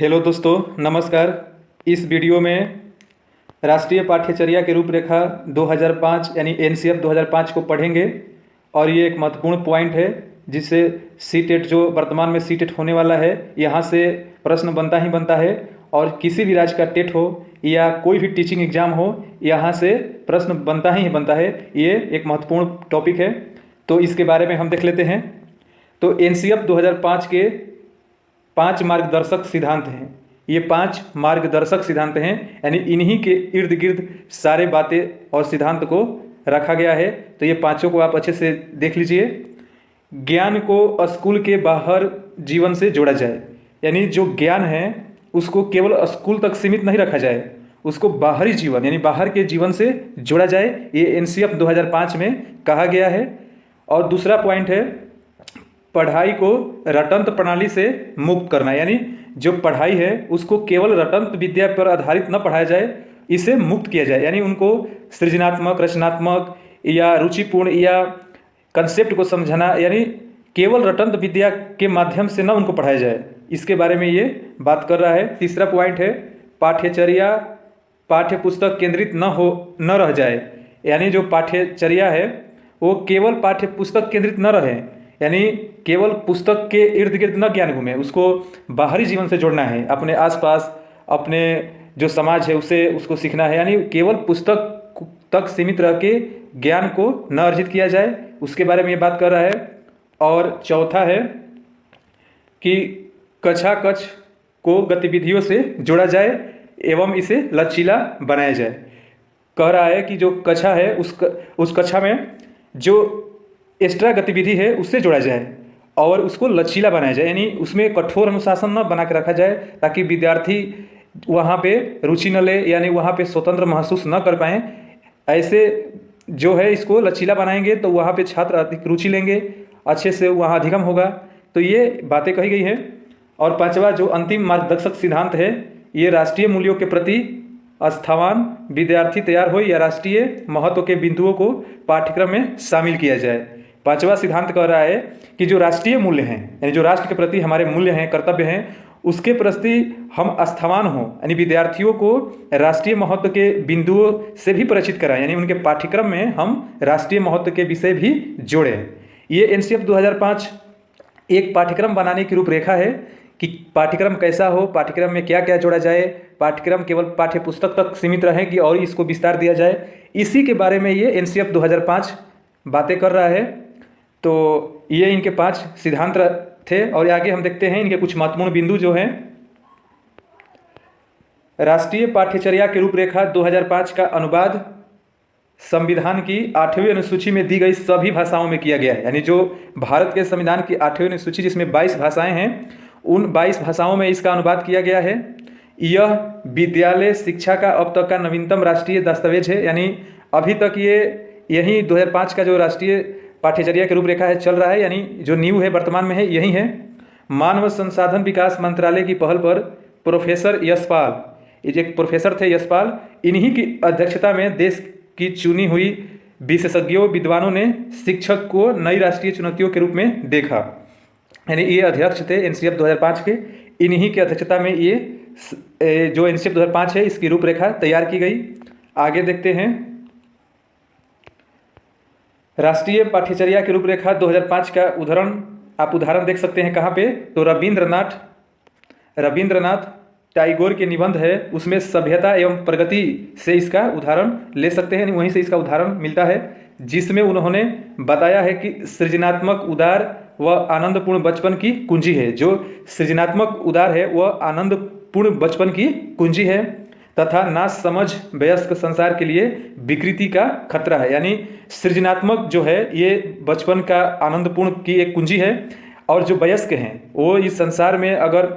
Hello दोस्तों, नमस्कार। इस वीडियो में राष्ट्रीय पाठ्यचर्या की रूपरेखा 2005 यानी एनसीएफ 2005 को पढ़ेंगे और ये एक महत्वपूर्ण पॉइंट है जिससे सीटेट जो वर्तमान में सीटेट होने वाला है यहाँ से प्रश्न बनता ही बनता है। और किसी भी राज्य का टेट हो या कोई भी टीचिंग एग्जाम हो, यहाँ से प्रश्न बनता ही बनता है। ये एक महत्वपूर्ण टॉपिक है, तो इसके बारे में हम देख लेते हैं। तो एनसीएफ 2005 के 5 मार्गदर्शक सिद्धांत हैं। ये 5 मार्गदर्शक सिद्धांत हैं, यानी इन्हीं के इर्द गिर्द सारे बातें और सिद्धांत को रखा गया है। तो ये पांचों को आप अच्छे से देख लीजिए। ज्ञान को स्कूल के बाहर जीवन से जोड़ा जाए, यानी जो ज्ञान है उसको केवल स्कूल तक सीमित नहीं रखा जाए, उसको बाहरी जीवन यानी बाहर के जीवन से जोड़ा जाए। ये एनसीएफ 2005 में कहा गया है। और दूसरा पॉइंट है, पढ़ाई को रटंत प्रणाली से मुक्त करना, यानी जो पढ़ाई है उसको केवल रटंत विद्या पर आधारित न पढ़ाया जाए, इसे मुक्त किया जाए, यानी उनको सृजनात्मक, रचनात्मक या रुचिपूर्ण या कंसेप्ट को समझाना, यानी केवल रटंत विद्या के माध्यम से न उनको पढ़ाया जाए। इसके बारे में ये बात कर रहा है। तीसरा पॉइंट है, पाठ्यचर्या पाठ्य पुस्तक केंद्रित न रह जाए, यानी जो पाठ्यचर्या है वो केवल पाठ्य पुस्तक केंद्रित न रहे, यानी केवल पुस्तक के इर्द गिर्द न ज्ञान घूमे, उसको बाहरी जीवन से जोड़ना है, अपने आसपास अपने जो समाज है उसे उसको सीखना है, यानी केवल पुस्तक तक सीमित रह के ज्ञान को न अर्जित किया जाए। उसके बारे में ये बात कर रहा है। और चौथा है कि कक्षा कक्ष को गतिविधियों से जोड़ा जाए एवं इसे लचीला बनाया जाए। कह रहा है कि जो कक्षा है उस कक्षा में जो एक्स्ट्रा गतिविधि है उससे जोड़ा जाए और उसको लचीला बनाया जाए, यानी उसमें कठोर अनुशासन न बना के रखा जाए ताकि विद्यार्थी वहाँ पे रुचि न ले, यानी वहाँ पे स्वतंत्र महसूस न कर पाएँ। ऐसे जो है इसको लचीला बनाएंगे तो वहाँ पे छात्र अधिक रुचि लेंगे, अच्छे से वहाँ अधिगम होगा। तो ये बातें कही गई हैं। और पांचवा जो अंतिम मार्गदर्शक सिद्धांत है, ये राष्ट्रीय मूल्यों के प्रति आस्थावान विद्यार्थी तैयार हो या राष्ट्रीय महत्व के बिंदुओं को पाठ्यक्रम में शामिल किया जाए। पांचवा सिद्धांत कह रहा है कि जो राष्ट्रीय मूल्य हैं, यानी जो राष्ट्र के प्रति हमारे मूल्य हैं, कर्तव्य हैं, उसके प्रति हम आस्थावान हों, यानी विद्यार्थियों को राष्ट्रीय महत्व के बिंदुओं से भी परिचित कराएं, यानी उनके पाठ्यक्रम में हम राष्ट्रीय महत्व के विषय भी जोड़ें। ये एनसीएफ 2005 एक पाठ्यक्रम बनाने की रूपरेखा है कि पाठ्यक्रम कैसा हो, पाठ्यक्रम में क्या क्या जोड़ा जाए, पाठ्यक्रम केवल पाठ्य पुस्तक तक सीमित रहे कि और इसको विस्तार दिया जाए। इसी के बारे में ये एनसीएफ 2005 बातें कर रहा है। तो ये इनके 5 सिद्धांत थे। और आगे हम देखते हैं इनके कुछ महत्वपूर्ण बिंदु जो हैं। राष्ट्रीय पाठ्यचर्या की रूपरेखा 2005 का अनुवाद संविधान की 8वीं अनुसूची में दी गई सभी भाषाओं में किया गया है, यानी जो भारत के संविधान की 8वीं अनुसूची जिसमें 22 भाषाएं हैं, उन 22 भाषाओं में इसका अनुवाद किया गया है। यह विद्यालय शिक्षा का अब तक का नवीनतम राष्ट्रीय दस्तावेज है, यानी अभी तक ये यही 2005 का जो राष्ट्रीय पाठ्यचर्या की रूपरेखा है चल रहा है, यानी जो न्यू है वर्तमान में है यही है। मानव संसाधन विकास मंत्रालय की पहल पर प्रोफेसर यशपाल, ये एक प्रोफेसर थे यशपाल, इन्हीं की अध्यक्षता में देश की चुनी हुई विशेषज्ञों विद्वानों ने शिक्षक को नई राष्ट्रीय चुनौतियों के रूप में देखा, यानी ये अध्यक्ष थे एनसीएफ 2005 के। इन्हीं की अध्यक्षता में ये जो एनसीएफ 2005 है इसकी रूपरेखा तैयार की गई। आगे देखते हैं। राष्ट्रीय पाठ्यचर्या की रूपरेखा 2005 का उदाहरण देख सकते हैं कहाँ पे, तो रविंद्रनाथ टैगोर के निबंध है, उसमें सभ्यता एवं प्रगति से इसका उदाहरण ले सकते हैं, वहीं से इसका उदाहरण मिलता है, जिसमें उन्होंने बताया है कि सृजनात्मक, उदार व आनंदपूर्ण बचपन की कुंजी है। जो सृजनात्मक उदार है वह आनंदपूर्ण बचपन की कुंजी है तथा नासमझ वयस्क संसार के लिए विकृति का खतरा है, यानी सृजनात्मक जो है ये बचपन का आनंदपूर्ण की एक कुंजी है, और जो वयस्क हैं वो इस संसार में अगर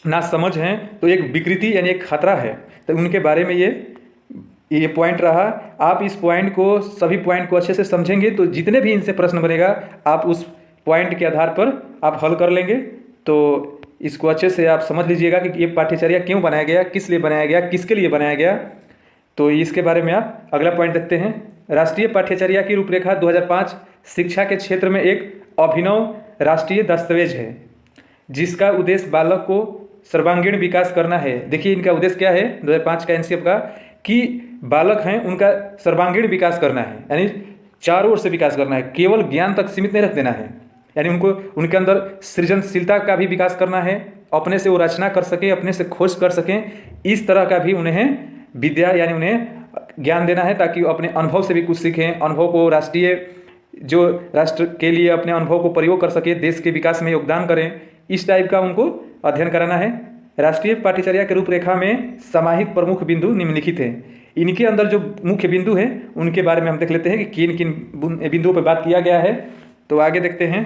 नासमझ हैं तो एक विकृति यानी एक खतरा है। तो उनके बारे में ये पॉइंट रहा। आप इस पॉइंट को, सभी पॉइंट को अच्छे से समझेंगे तो जितने भी इनसे प्रश्न बनेगा आप उस पॉइंट के आधार पर आप हल कर लेंगे। तो इसको अच्छे से आप समझ लीजिएगा कि ये पाठ्यचर्या क्यों बनाया गया, किस लिए बनाया गया, किसके लिए बनाया गया। तो इसके बारे में आप अगला पॉइंट देखते हैं। राष्ट्रीय पाठ्यचर्या की रूपरेखा 2005 शिक्षा के क्षेत्र में एक अभिनव राष्ट्रीय दस्तावेज है, जिसका उद्देश्य बालक को सर्वांगीण विकास करना है। देखिए इनका उद्देश्य क्या है 2005 का एनसीएफ का, कि बालक हैं उनका सर्वांगीण विकास करना है, यानी चारों ओर से विकास करना है, केवल ज्ञान तक सीमित नहीं रख देना है। यानी उनको उनके अंदर सृजनशीलता का भी विकास करना है, अपने से वो रचना कर सकें, अपने से खोज कर सकें, इस तरह का भी उन्हें विद्या यानी उन्हें ज्ञान देना है, ताकि अपने अनुभव से भी कुछ सीखें, अनुभव को राष्ट्र के लिए अपने अनुभव को प्रयोग कर सके, देश के विकास में योगदान करें, इस टाइप का उनको अध्ययन कराना है। राष्ट्रीय पाठ्यचर्या के रूपरेखा में समाहित प्रमुख बिंदु निम्नलिखित हैं। इनके अंदर जो मुख्य बिंदु हैं उनके बारे में हम देख लेते हैं कि किन किन बिंदुओं पर बात किया गया है। तो आगे देखते हैं।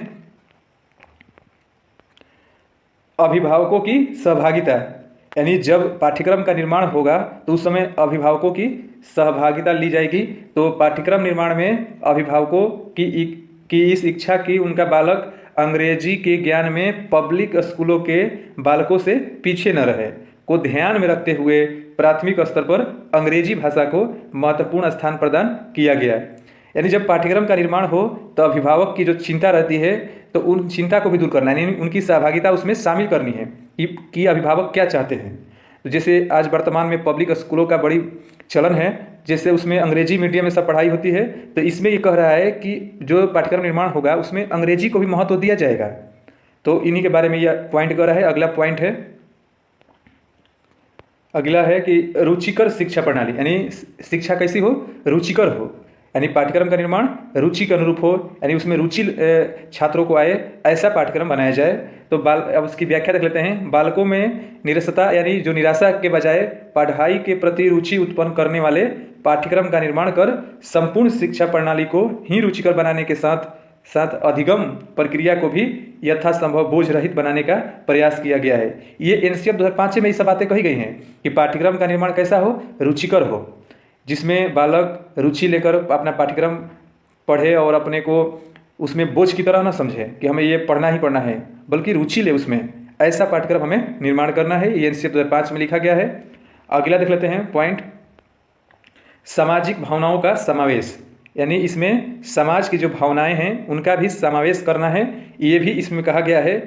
अभिभावकों की सहभागिता, यानी जब पाठ्यक्रम का निर्माण होगा तो उस समय अभिभावकों की सहभागिता ली जाएगी। तो पाठ्यक्रम निर्माण में अभिभावकों की इस इच्छा की उनका बालक अंग्रेजी के ज्ञान में पब्लिक स्कूलों के बालकों से पीछे न रहे को ध्यान में रखते हुए प्राथमिक स्तर पर अंग्रेजी भाषा को महत्वपूर्ण स्थान प्रदान किया गया। यानी जब पाठ्यक्रम का निर्माण हो तो अभिभावक की जो चिंता रहती है तो उन चिंता को भी दूर करना है, यानी उनकी सहभागिता उसमें शामिल करनी है कि अभिभावक क्या चाहते हैं। तो जैसे आज वर्तमान में पब्लिक स्कूलों का बड़ी चलन है, जैसे उसमें अंग्रेजी मीडियम में सब पढ़ाई होती है, तो इसमें ये कह रहा है कि जो पाठ्यक्रम निर्माण होगा उसमें अंग्रेजी को भी महत्व दिया जाएगा। तो इन्हीं के बारे में यह पॉइंट कर रहा है। अगला पॉइंट है, अगला है कि रुचिकर शिक्षा प्रणाली, यानी शिक्षा कैसी हो, रुचिकर हो, यानी पाठ्यक्रम का निर्माण रुचि के अनुरूप हो, यानी उसमें रुचि छात्रों को आए, ऐसा पाठ्यक्रम बनाया जाए। तो अब उसकी व्याख्या देख लेते हैं। बालकों में निरसता यानी जो निराशा के बजाय पढ़ाई के प्रति रुचि उत्पन्न करने वाले पाठ्यक्रम का निर्माण कर संपूर्ण शिक्षा प्रणाली को ही रुचिकर बनाने के साथ साथ अधिगम प्रक्रिया को भी यथासंभव बोझ रहित बनाने का प्रयास किया गया है। ये एनसीएफ 2005 में ये सब बातें कही गई हैं कि पाठ्यक्रम का निर्माण कैसा हो, रुचिकर हो, जिसमें बालक रुचि लेकर अपना पाठ्यक्रम पढ़े और अपने को उसमें बोझ की तरह ना समझे कि हमें ये पढ़ना ही पढ़ना है, बल्कि रुचि ले उसमें, ऐसा पाठ्यक्रम हमें निर्माण करना है। ये एनसीएफ 2005 में लिखा गया है। अगला देख लेते हैं पॉइंट, सामाजिक भावनाओं का समावेश, यानी इसमें समाज की जो भावनाएं हैं उनका भी समावेश करना है। ये भी इसमें कहा गया है,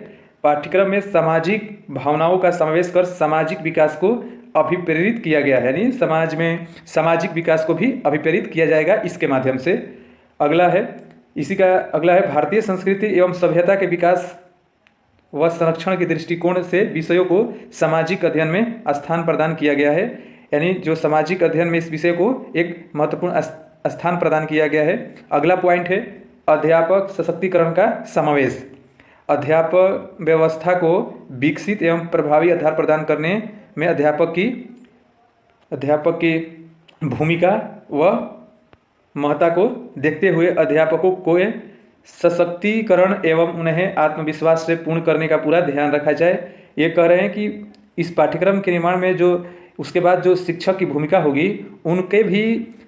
पाठ्यक्रम में सामाजिक भावनाओं का समावेश कर सामाजिक विकास को अभिप्रेरित किया गया है, यानी समाज में सामाजिक विकास को भी अभिप्रेरित किया जाएगा इसके माध्यम से। अगला है भारतीय संस्कृति एवं सभ्यता के विकास व संरक्षण के दृष्टिकोण से विषयों को सामाजिक अध्ययन में स्थान प्रदान किया गया है, यानी जो सामाजिक अध्ययन में इस विषय को एक महत्वपूर्ण स्थान प्रदान किया गया है। अगला पॉइंट है अध्यापक सशक्तिकरण का समावेश, अध्यापक व्यवस्था को विकसित एवं प्रभावी आधार प्रदान करने में अध्यापक की भूमिका व महत्ता को देखते हुए अध्यापकों को सशक्तिकरण एवं उन्हें आत्मविश्वास से पूर्ण करने का पूरा ध्यान रखा जाए। ये कह रहे हैं कि इस पाठ्यक्रम के निर्माण में जो उसके बाद जो शिक्षक की भूमिका होगी उनके भी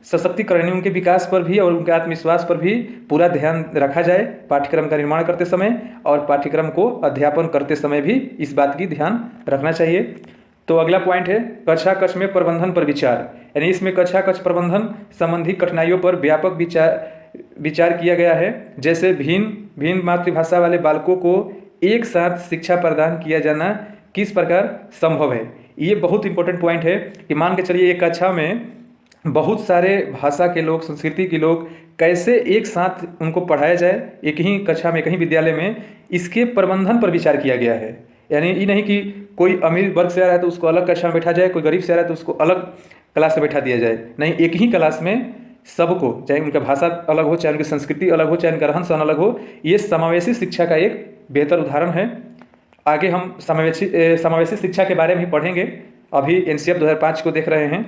सशक्तिकरण, उनके विकास पर भी और उनके आत्मविश्वास पर भी पूरा ध्यान रखा जाए पाठ्यक्रम का निर्माण करते समय, और पाठ्यक्रम को अध्यापन करते समय भी इस बात की ध्यान रखना चाहिए। तो अगला पॉइंट है कक्षा कक्ष में प्रबंधन पर विचार, यानी इसमें कक्षा कक्ष प्रबंधन संबंधी कठिनाइयों पर व्यापक विचार किया गया है। जैसे भिन्न मातृभाषा वाले बालकों को एक साथ शिक्षा प्रदान किया जाना किस प्रकार संभव है। ये बहुत इंपॉर्टेंट पॉइंट है कि मान के चलिए एक कक्षा में बहुत सारे भाषा के लोग, संस्कृति के लोग, कैसे एक साथ उनको पढ़ाया जाए एक ही कक्षा में, कहीं विद्यालय में, इसके प्रबंधन पर विचार किया गया है। यानी ये नहीं कि कोई अमीर वर्ग से आ रहा है तो उसको अलग कक्षा में बैठा जाए, कोई गरीब से आ रहा है तो उसको अलग क्लास में बैठा दिया जाए, नहीं, एक ही क्लास में सबको, चाहे उनका भाषा अलग हो, चाहे उनकी संस्कृति अलग हो, चाहे उनका रहन सहन अलग हो, ये समावेशी शिक्षा का एक बेहतर उदाहरण है। आगे हम समावेशी शिक्षा के बारे में ही पढ़ेंगे, अभी एनसीएफ 2005 को देख रहे हैं।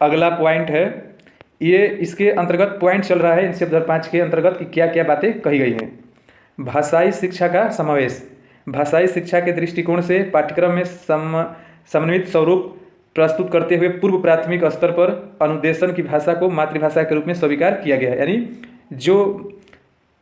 अगला पॉइंट है, ये इसके अंतर्गत पॉइंट चल रहा है एनसीएफ 2005 के अंतर्गत कि क्या क्या बातें कही गई हैं। भाषाई शिक्षा का समावेश, भाषाई शिक्षा के दृष्टिकोण से पाठ्यक्रम में समन्वित स्वरूप प्रस्तुत करते हुए पूर्व प्राथमिक स्तर पर अनुदेशन की भाषा को मातृभाषा के रूप में स्वीकार किया गया है। यानी जो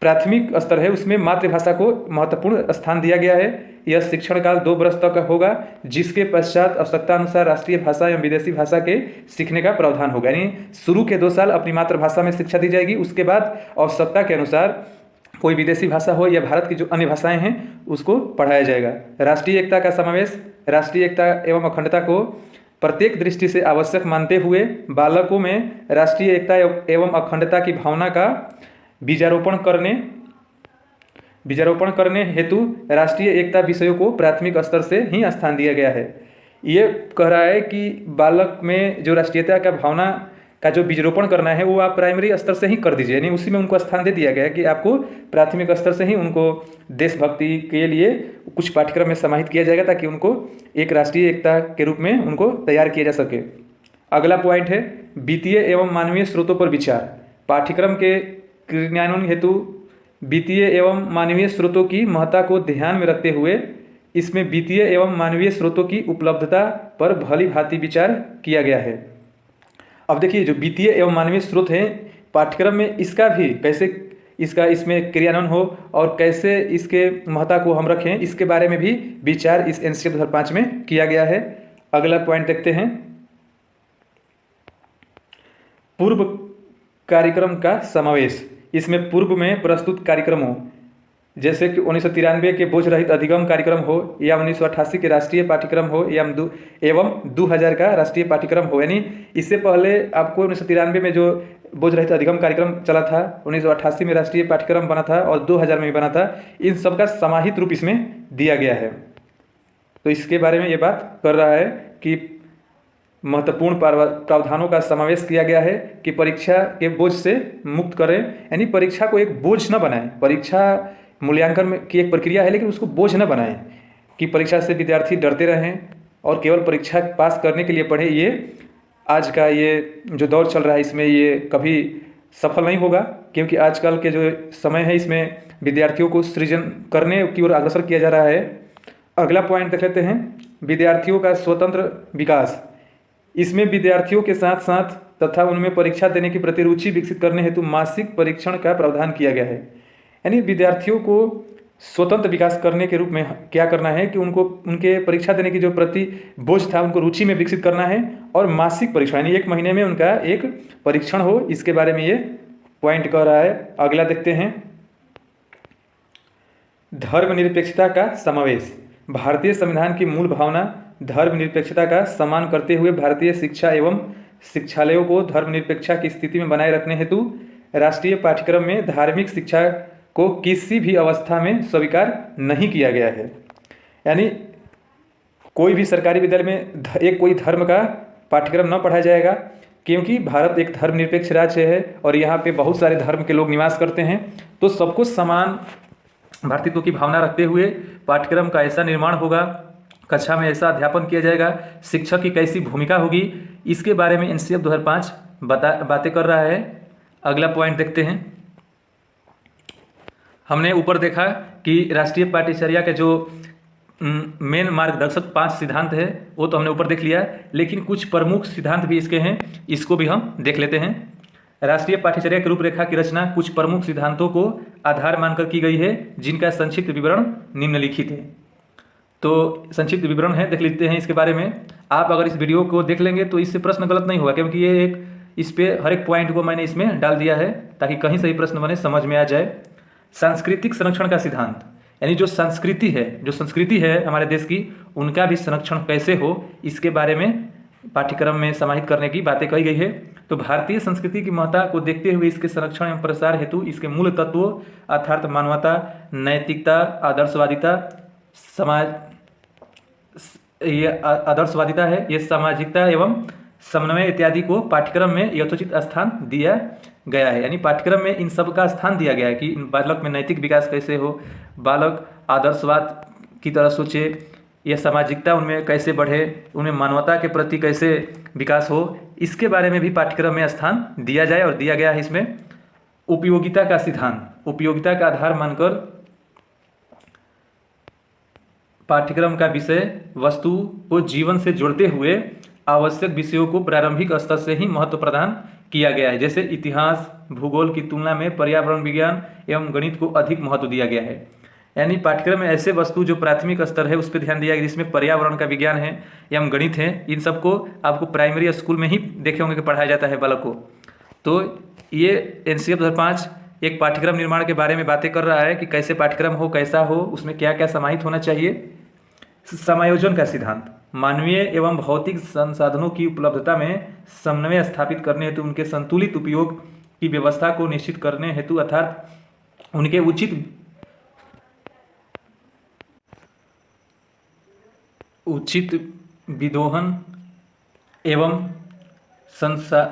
प्राथमिक स्तर है उसमें मातृभाषा को महत्वपूर्ण स्थान दिया गया है। यह शिक्षण काल 2 वर्ष तक होगा, जिसके पश्चात आवश्यकता अनुसार राष्ट्रीय भाषा एवं विदेशी भाषा के सीखने का प्रावधान होगा। यानी शुरू के 2 साल अपनी मातृभाषा में शिक्षा दी जाएगी, उसके बाद आवश्यकता के अनुसार कोई विदेशी भाषा हो या भारत की जो अन्य भाषाएं हैं उसको पढ़ाया जाएगा। राष्ट्रीय एकता का समावेश, राष्ट्रीय एकता एवं अखंडता को प्रत्येक दृष्टि से आवश्यक मानते हुए बालकों में राष्ट्रीय एकता एवं अखंडता की भावना का बीजारोपण करने हेतु राष्ट्रीय एकता विषयों को प्राथमिक स्तर से ही स्थान दिया गया है। ये कह रहा है कि बालक में जो राष्ट्रीयता का भावना का जो बीजारोपण करना है वो आप प्राइमरी स्तर से ही कर दीजिए, यानी उसी में उनको स्थान दे दिया गया है कि आपको प्राथमिक स्तर से ही उनको देशभक्ति के लिए कुछ पाठ्यक्रम में समाहित किया जाएगा ताकि उनको एक राष्ट्रीय एकता के रूप में उनको तैयार किया जा सके। अगला पॉइंट है वित्तीय एवं मानवीय स्रोतों पर विचार। पाठ्यक्रम के क्रियान्वयन हेतु वित्तीय एवं मानवीय स्रोतों की महत्ता को ध्यान में रखते हुए इसमें वित्तीय एवं मानवीय स्रोतों की उपलब्धता पर भली भांति विचार किया गया है। अब देखिए जो वित्तीय एवं मानवीय स्रोत हैं पाठ्यक्रम में इसका भी कैसे इसमें क्रियान्वयन हो और कैसे इसके महत्ता को हम रखें इसके बारे में भी विचार इस एनसीएफ 2005 में किया गया है। अगला पॉइंट देखते हैं पूर्व कार्यक्रम का समावेश। इसमें पूर्व में प्रस्तुत कार्यक्रमों जैसे कि 1993 के बोझ रहित अधिगम कार्यक्रम हो या 1988 के राष्ट्रीय पाठ्यक्रम हो या एवं 2000 का राष्ट्रीय पाठ्यक्रम हो, यानी इससे पहले आपको 1993 में जो बोझ रहित अधिगम कार्यक्रम चला था, 1988 में राष्ट्रीय पाठ्यक्रम बना था और 2000 में भी बना था, इन सब का समाहित रूप इसमें दिया गया है। तो इसके बारे में ये बात कर रहा है कि महत्वपूर्ण प्रावधानों का समावेश किया गया है कि परीक्षा के बोझ से मुक्त करें, यानी परीक्षा को एक बोझ न बनाएं। परीक्षा मूल्यांकन में की एक प्रक्रिया है लेकिन उसको बोझ न बनाएं कि परीक्षा से विद्यार्थी डरते रहें और केवल परीक्षा पास करने के लिए पढ़ें। ये आज का ये जो दौर चल रहा है इसमें ये कभी सफल नहीं होगा, क्योंकि आजकल के जो समय है इसमें विद्यार्थियों को सृजन करने की ओर अग्रसर किया जा रहा है। अगला पॉइंट देख लेते हैं विद्यार्थियों का स्वतंत्र विकास। इसमें विद्यार्थियों के साथ साथ तथा उनमें परीक्षा देने की प्रति रुचि विकसित करने हेतु मासिक परीक्षण का प्रावधान किया गया है। यानी विद्यार्थियों को स्वतंत्र विकास करने के रूप में क्या करना है कि उनको उनके परीक्षा देने की जो प्रति बोझ था उनको रुचि में विकसित करना है और मासिक परीक्षण यानी 1 महीने में उनका एक परीक्षण हो, इसके बारे में ये पॉइंट कह रहा है। अगला देखते हैं धर्मनिरपेक्षता का समावेश। भारतीय संविधान की मूल भावना धर्मनिरपेक्षता का सम्मान करते हुए भारतीय शिक्षा एवं शिक्षालयों को धर्मनिरपेक्षता की स्थिति में बनाए रखने हेतु राष्ट्रीय पाठ्यक्रम में धार्मिक शिक्षा को किसी भी अवस्था में स्वीकार नहीं किया गया है। यानी कोई भी सरकारी विद्यालय में एक कोई धर्म का पाठ्यक्रम न पढ़ाया जाएगा, क्योंकि भारत एक धर्मनिरपेक्ष राज्य है और यहाँ पे बहुत सारे धर्म के लोग निवास करते हैं। तो सबको समान भारतीयत्व की भावना रखते हुए पाठ्यक्रम का ऐसा निर्माण होगा, कक्षा में ऐसा अध्यापन किया जाएगा, शिक्षक की कैसी भूमिका होगी, इसके बारे में एनसीएफ 2005 बातें कर रहा है। अगला पॉइंट देखते हैं। हमने ऊपर देखा कि राष्ट्रीय पाठ्यचर्या के जो मेन मार्गदर्शक 5 सिद्धांत है वो तो हमने ऊपर देख लिया, लेकिन कुछ प्रमुख सिद्धांत भी इसके हैं, इसको भी हम देख लेते हैं। राष्ट्रीय पाठ्यचर्या की रूपरेखा की रचना कुछ प्रमुख सिद्धांतों को आधार मानकर की गई है, जिनका संक्षिप्त विवरण निम्नलिखित है। तो संक्षिप्त विवरण है, देख लेते हैं इसके बारे में। आप अगर इस वीडियो को देख लेंगे तो इससे प्रश्न गलत नहीं होगा, क्योंकि ये एक इस पे हर एक पॉइंट को मैंने इसमें डाल दिया है ताकि कहीं से ही प्रश्न बने समझ में आ जाए। सांस्कृतिक संरक्षण का सिद्धांत, यानी जो संस्कृति है हमारे देश की, उनका भी संरक्षण कैसे हो इसके बारे में पाठ्यक्रम में समाहित करने की बातें कही गई है। तो भारतीय संस्कृति की महत्ता को देखते हुए इसके संरक्षण एवं प्रसार हेतु इसके मूल तत्वों अर्थात मानवता, नैतिकता, आदर्शवादिता है, ये सामाजिकता एवं समन्वय इत्यादि को पाठ्यक्रम में यथोचित स्थान दिया गया है। यानी पाठ्यक्रम में इन सब का स्थान दिया गया है कि बालक में नैतिक विकास कैसे हो, बालक आदर्शवाद की तरह सोचे, यह सामाजिकता उनमें कैसे बढ़े, उनमें मानवता के प्रति कैसे विकास हो, इसके बारे में भी पाठ्यक्रम में स्थान दिया जाए और दिया गया है। इसमें उपयोगिता का सिद्धांत, उपयोगिता का आधार मानकर पाठ्यक्रम का विषय वस्तु को जीवन से जोड़ते हुए आवश्यक विषयों को प्रारंभिक स्तर से ही महत्व प्रदान किया गया है। जैसे इतिहास, भूगोल की तुलना में पर्यावरण विज्ञान एवं गणित को अधिक महत्व दिया गया है। यानी पाठ्यक्रम में ऐसे वस्तु जो प्राथमिक स्तर है उस पर ध्यान दिया गया, जिसमें पर्यावरण का विज्ञान है एवं गणित है। इन सबको आपको प्राइमरी स्कूल में ही देखे होंगे कि पढ़ाया जाता है बालक को। तो ये एनसीएफ 2005 एक पाठ्यक्रम निर्माण के बारे में बातें कर रहा है कि कैसे पाठ्यक्रम हो, कैसा हो, उसमें क्या क्या समाहित होना चाहिए। समायोजन का सिद्धांत, मानवीय एवं भौतिक संसाधनों की उपलब्धता में समन्वय स्थापित करने हेतु उनके संतुलित उपयोग की व्यवस्था को निश्चित करने हेतु अर्थात उनके उचित विदोहन एवं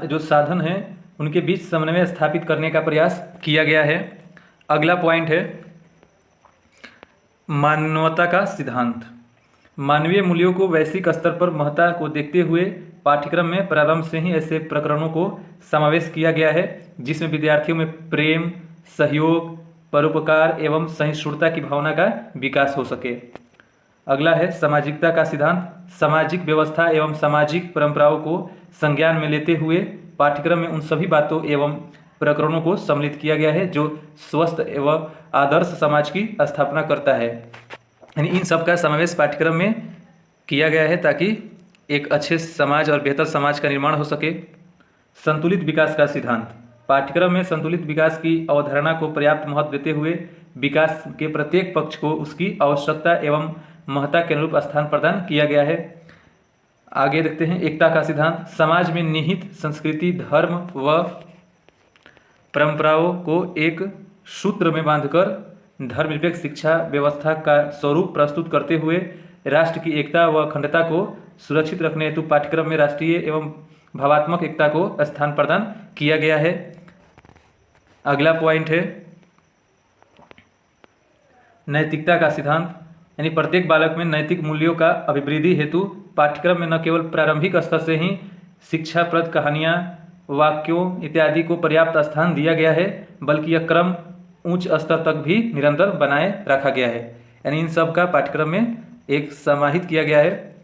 जो साधन है उनके बीच समन्वय स्थापित करने का प्रयास किया गया है। अगला पॉइंट है मानवता का सिद्धांत। मानवीय मूल्यों को वैश्विक स्तर पर महत्ता को देखते हुए पाठ्यक्रम में प्रारंभ से ही ऐसे प्रकरणों को समावेश किया गया है जिसमें विद्यार्थियों में प्रेम, सहयोग, परोपकार एवं सहिष्णुता की भावना का विकास हो सके। अगला है सामाजिकता का सिद्धांत। सामाजिक व्यवस्था एवं सामाजिक परंपराओं को संज्ञान में लेते हुए पाठ्यक्रम में उन सभी बातों एवं प्रकरणों को सम्मिलित किया गया है जो स्वस्थ एवं आदर्श समाज की स्थापना करता है। यानी इन सब का समावेश पाठ्यक्रम में किया गया है ताकि एक अच्छे समाज और बेहतर समाज का निर्माण हो सके। संतुलित विकास का सिद्धांत। पाठ्यक्रम में संतुलित विकास की अवधारणा को पर्याप्त महत्व देते हुए विकास के प्रत्येक पक्ष को उसकी आवश्यकता एवं महत्ता के अनुरूप स्थान प्रदान किया गया है। आगे देखते हैं एकता का सिद्धांत। समाज में निहित संस्कृति, धर्म व परंपराओं को एक सूत्र में बांधकर धर्मनिरपेक्ष शिक्षा व्यवस्था का स्वरूप प्रस्तुत करते हुए राष्ट्र की एकता व अखंडता को सुरक्षित रखने हेतु पाठ्यक्रम में राष्ट्रीय एवं भावात्मक एकता को स्थान प्रदान किया गया है। अगला पॉइंट है नैतिकता का सिद्धांत। यानी प्रत्येक बालक में नैतिक मूल्यों का अभिवृद्धि हेतु पाठ्यक्रम में न केवल प्रारंभिक स्तर से ही शिक्षाप्रद कहानियाँ, वाक्यों इत्यादि को पर्याप्त स्थान दिया गया है बल्कि यह क्रम उच्च स्तर तक भी निरंतर बनाए रखा गया है। यानी इन सब का पाठ्यक्रम में एक समाहित किया गया है।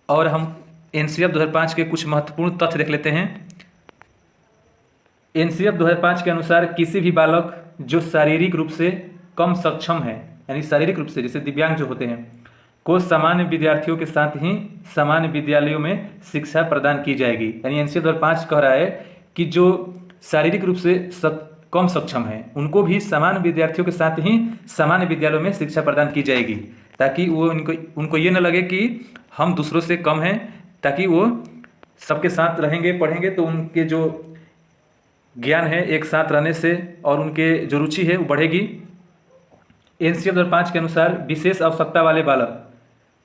और हम एनसीएफ 2005 के कुछ महत्वपूर्ण तथ्य देख लेते हैं। एनसीएफ 2005 के अनुसार किसी भी बालक जो शारीरिक रूप से कम सक्षम है, यानी शारीरिक रूप से जैसे दिव्यांग जो होते हैं, को सामान्य विद्यार्थियों के साथ ही सामान्य विद्यालयों में शिक्षा प्रदान की जाएगी। यानी एनसीएफ 2005 कह रहा है कि जो शारीरिक रूप से कम सक्षम है उनको भी सामान्य विद्यार्थियों के साथ ही सामान्य विद्यालयों में शिक्षा प्रदान की जाएगी ताकि वो उनको ये न लगे कि हम दूसरों से कम हैं, ताकि वो सबके साथ रहेंगे, पढ़ेंगे तो उनके जो ज्ञान है एक साथ रहने से और उनके जो रुचि है वो बढ़ेगी। एनसीएफ 2005 के अनुसार विशेष आवश्यकता वाले बालक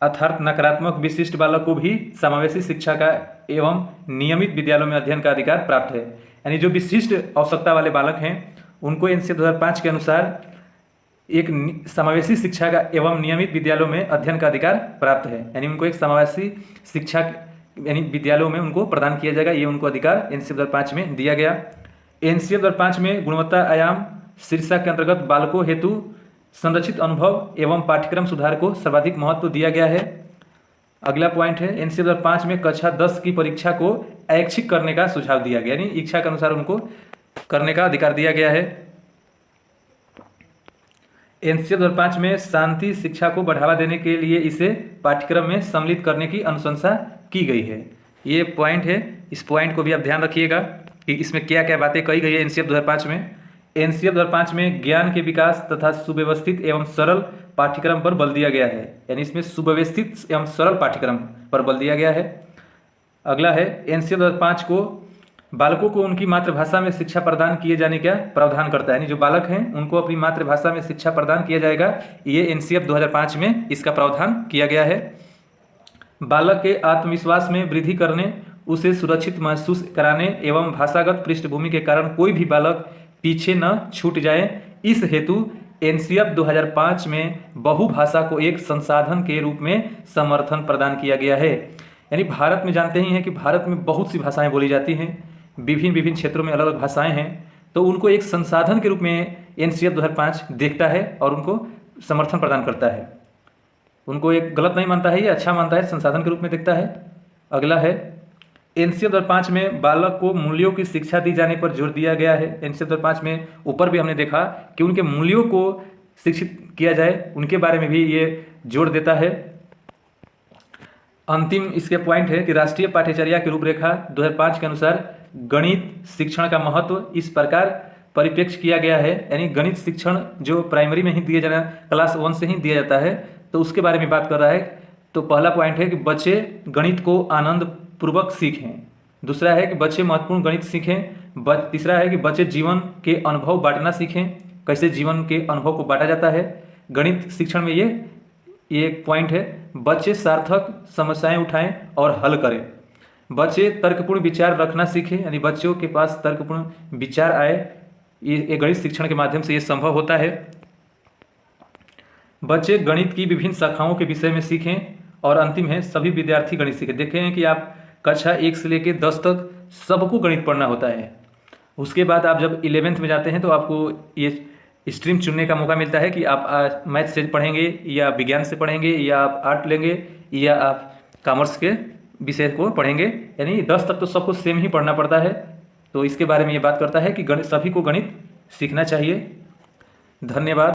अर्थात नकारात्मक विशिष्ट बालक को भी समावेशी शिक्षा का एवं नियमित विद्यालयों में अध्ययन का अधिकार प्राप्त है। यानी जो विशिष्ट आवश्यकता वाले बालक हैं उनको एनसीएफ 2005 के अनुसार एक समावेशी शिक्षा का एवं नियमित विद्यालयों में अध्ययन का अधिकार प्राप्त है। यानी उनको एक समावेशी शिक्षा यानी विद्यालयों में उनको प्रदान किया जाएगा, ये उनको अधिकार एनसीएफ 2005 में दिया गया। एनसीएफ 2005 में गुणवत्ता आयाम शीर्षक के अंतर्गत बालकों हेतु संरक्षित अनुभव एवं पाठ्यक्रम सुधार को सर्वाधिक महत्व दिया गया है। अगला पॉइंट है एनसीएफ 2005 में कक्षा 10 की परीक्षा को ऐच्छिक करने का सुझाव दिया गया, यानी इच्छा के अनुसार उनको करने का अधिकार दिया गया है। एनसीएफ 2005 में शांति शिक्षा को बढ़ावा देने के लिए इसे पाठ्यक्रम में सम्मिलित करने की अनुशंसा की गई है। ये पॉइंट है, इस पॉइंट को भी आप ध्यान रखिएगा कि इसमें क्या क्या बातें कही गई है एनसीएफ 2005 में। एनसीएफ 2005 में ज्ञान के विकास तथा सुव्यवस्थित एवं सरल पाठ्यक्रम पर बल दिया गया है, यानी इसमें सुव्यवस्थित एवं सरल पाठ्यक्रम पर बल दिया गया है। अगला है एनसीएफ 2005 को बालकों को उनकी मातृभाषा में शिक्षा प्रदान किए जाने का प्रावधान करता है, यानी जो बालक हैं उनको अपनी मातृभाषा में शिक्षा प्रदान किया जाएगा, ये एनसीएफ 2005 में इसका प्रावधान किया गया है। बालक के आत्मविश्वास में वृद्धि करने, उसे सुरक्षित महसूस कराने एवं भाषागत पृष्ठभूमि के कारण कोई भी बालक पीछे न छूट जाए, इस हेतु एनसीएफ 2005 में बहुभाषा को एक संसाधन के रूप में समर्थन प्रदान किया गया है। यानी भारत में जानते ही हैं कि भारत में बहुत सी भाषाएं बोली जाती हैं, विभिन्न क्षेत्रों में अलग अलग भाषाएं हैं, तो उनको एक संसाधन के रूप में एनसीएफ 2005 देखता है और उनको समर्थन प्रदान करता है। उनको एक गलत नहीं मानता है, ये अच्छा मानता है, संसाधन के रूप में देखता है। अगला है एनसीएफ 2005 में बालक को मूल्यों की शिक्षा दी जाने पर जोर दिया गया है। एनसीएफ 2005 में ऊपर भी हमने देखा कि उनके मूल्यों को शिक्षित किया जाए, उनके बारे में भी ये जोर देता है। अंतिम इसके पॉइंट है कि राष्ट्रीय पाठ्यचर्या की रूपरेखा 2005 के अनुसार गणित शिक्षण का महत्व इस प्रकार परिप्रेक्ष्य किया गया है, यानी गणित शिक्षण जो प्राइमरी में ही दिया जाना, क्लास 1 से ही दिया जाता है, तो उसके बारे में बात कर रहा है। तो पहला पॉइंट है कि बच्चे गणित को आनंद पूर्वक सीखें। दूसरा है कि बच्चे महत्वपूर्ण गणित सीखें। तीसरा है कि बच्चे जीवन के अनुभव बांटना सीखें, कैसे जीवन के अनुभव को बांटा जाता है गणित शिक्षण में। ये एक पॉइंट है। बच्चे सार्थक समस्याएं उठाएं और हल करें। बच्चे तर्कपूर्ण विचार रखना सीखें, यानी बच्चों के पास तर्कपूर्ण विचार आए। ये गणित शिक्षण के माध्यम से ये संभव होता है। बच्चे गणित की विभिन्न शाखाओं के विषय में सीखें। और अंतिम है, सभी विद्यार्थी गणित सीखें। देखें कि आप कक्षा 1 से लेकर 10 तक सबको गणित पढ़ना होता है। उसके बाद आप जब 11th में जाते हैं तो आपको ये स्ट्रीम चुनने का मौका मिलता है कि आप मैथ से पढ़ेंगे या विज्ञान से पढ़ेंगे या आप आर्ट लेंगे या आप कॉमर्स के विषय को पढ़ेंगे। यानी 10 तक तो सबको सेम ही पढ़ना पड़ता है। तो इसके बारे में ये बात करता है कि सभी को गणित सीखना चाहिए। धन्यवाद।